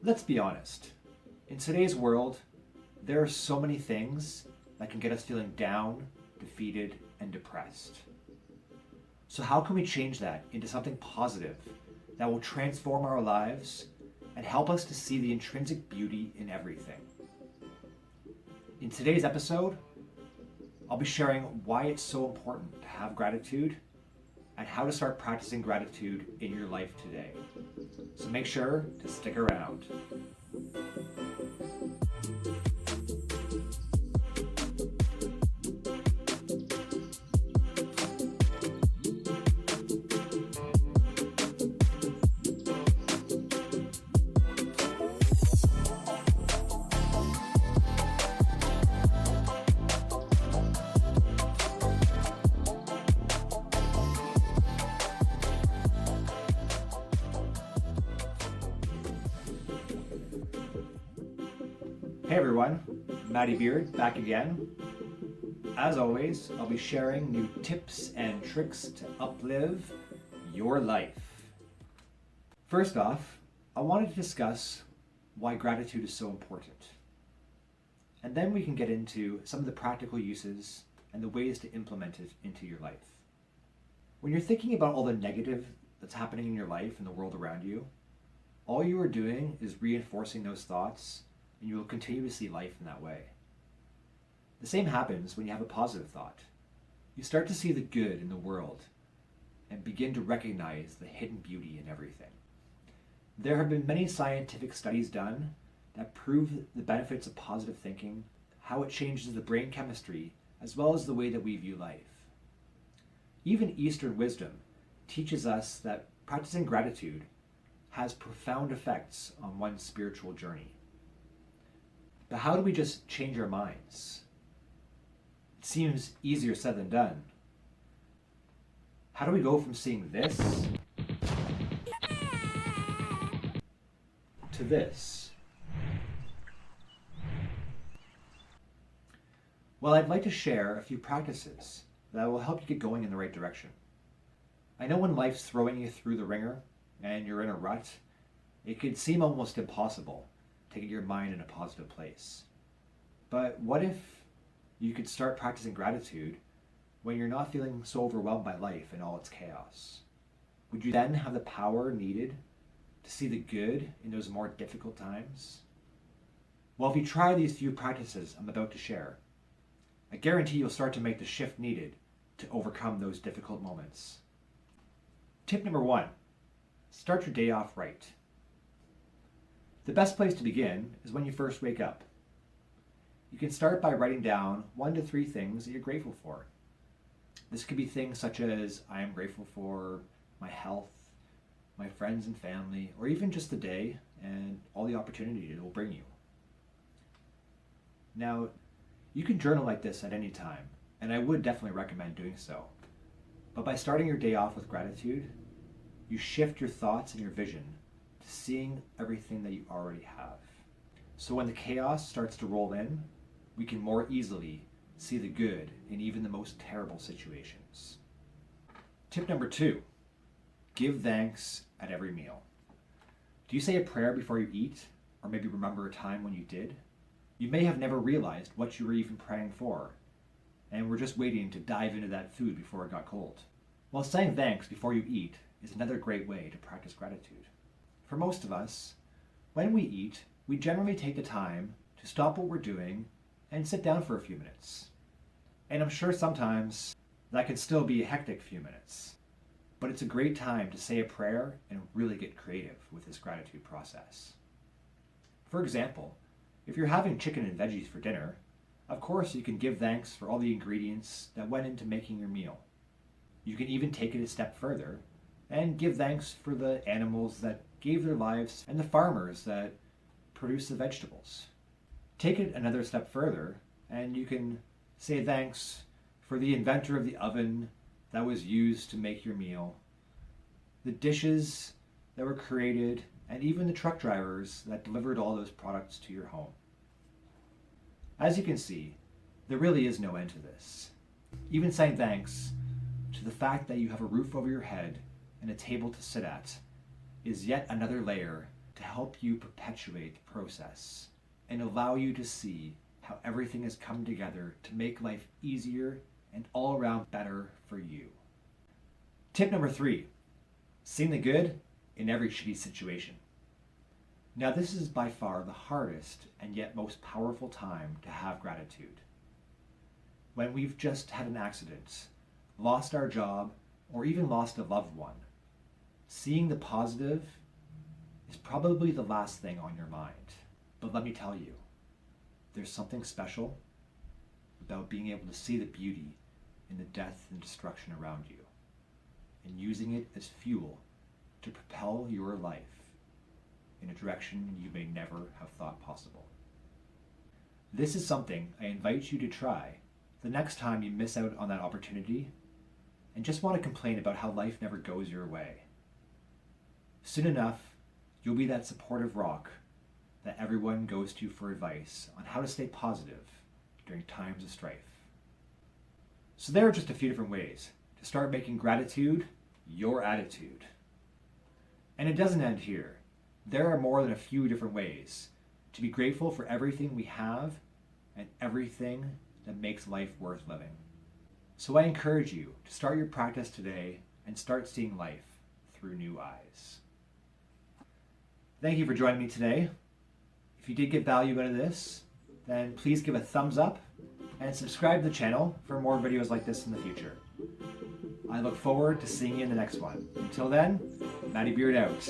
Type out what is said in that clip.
Let's be honest. In today's world, there are so many things that can get us feeling down, defeated, and depressed. So how can we change that into something positive that will transform our lives and help us to see the intrinsic beauty in everything? In today's episode, I'll be sharing why it's so important to have gratitude and how to start practicing gratitude in your life today. So make sure to stick around. Hey everyone, Matty Beard back again. As always, I'll be sharing new tips and tricks to uplive your life. First off, I wanted to discuss why gratitude is so important. And then we can get into some of the practical uses and the ways to implement it into your life. When you're thinking about all the negative that's happening in your life and the world around you, all you are doing is reinforcing those thoughts, and you will continue to see life in that way. The same happens when you have a positive thought. You start to see the good in the world and begin to recognize the hidden beauty in everything. There have been many scientific studies done that prove the benefits of positive thinking, how it changes the brain chemistry, as well as the way that we view life. Even Eastern wisdom teaches us that practicing gratitude has profound effects on one's spiritual journey. But how do we just change our minds? It seems easier said than done. How do we go from seeing this to this? Well, I'd like to share a few practices that will help you get going in the right direction. I know when life's throwing you through the ringer and you're in a rut, it could seem almost impossible to get your mind in a positive place. But what if you could start practicing gratitude when you're not feeling so overwhelmed by life and all its chaos? Would you then have the power needed to see the good in those more difficult times? Well, if you try these few practices I'm about to share, I guarantee you'll start to make the shift needed to overcome those difficult moments. Tip number 1, start your day off right. The best place to begin is when you first wake up. You can start by writing down 1 to 3 things that you're grateful for. This could be things such as, I am grateful for my health, my friends and family, or even just the day and all the opportunity it will bring you. Now, you can journal like this at any time, and I would definitely recommend doing so. But by starting your day off with gratitude, you shift your thoughts and your vision to seeing everything that you already have. So when the chaos starts to roll in, we can more easily see the good in even the most terrible situations. Tip number 2, give thanks at every meal. Do you say a prayer before you eat, or maybe remember a time when you did? You may have never realized what you were even praying for, and were just waiting to dive into that food before it got cold. Well, saying thanks before you eat is another great way to practice gratitude. For most of us, when we eat, we generally take the time to stop what we're doing and sit down for a few minutes. And I'm sure sometimes that can still be a hectic few minutes, but it's a great time to say a prayer and really get creative with this gratitude process. For example, if you're having chicken and veggies for dinner, of course you can give thanks for all the ingredients that went into making your meal. You can even take it a step further and give thanks for the animals that gave their lives and the farmers that produce the vegetables. Take it another step further and you can say thanks for the inventor of the oven that was used to make your meal, the dishes that were created, and even the truck drivers that delivered all those products to your home. As you can see, there really is no end to this. Even saying thanks to the fact that you have a roof over your head and a table to sit at is yet another layer to help you perpetuate the process and allow you to see how everything has come together to make life easier and all around better for you. Tip number 3, seeing the good in every shitty situation. Now, this is by far the hardest and yet most powerful time to have gratitude. When we've just had an accident, lost our job, or even lost a loved one, seeing the positive is probably the last thing on your mind. But let me tell you, there's something special about being able to see the beauty in the death and destruction around you and using it as fuel to propel your life in a direction you may never have thought possible. This is something I invite you to try the next time you miss out on that opportunity and just want to complain about how life never goes your way. Soon enough, you'll be that supportive rock that everyone goes to for advice on how to stay positive during times of strife. So there are just a few different ways to start making gratitude your attitude. And it doesn't end here. There are more than a few different ways to be grateful for everything we have and everything that makes life worth living. So I encourage you to start your practice today and start seeing life through new eyes. Thank you for joining me today. If you did get value out of this, then please give a thumbs up and subscribe to the channel for more videos like this in the future. I look forward to seeing you in the next one. Until then, Matty Beard out.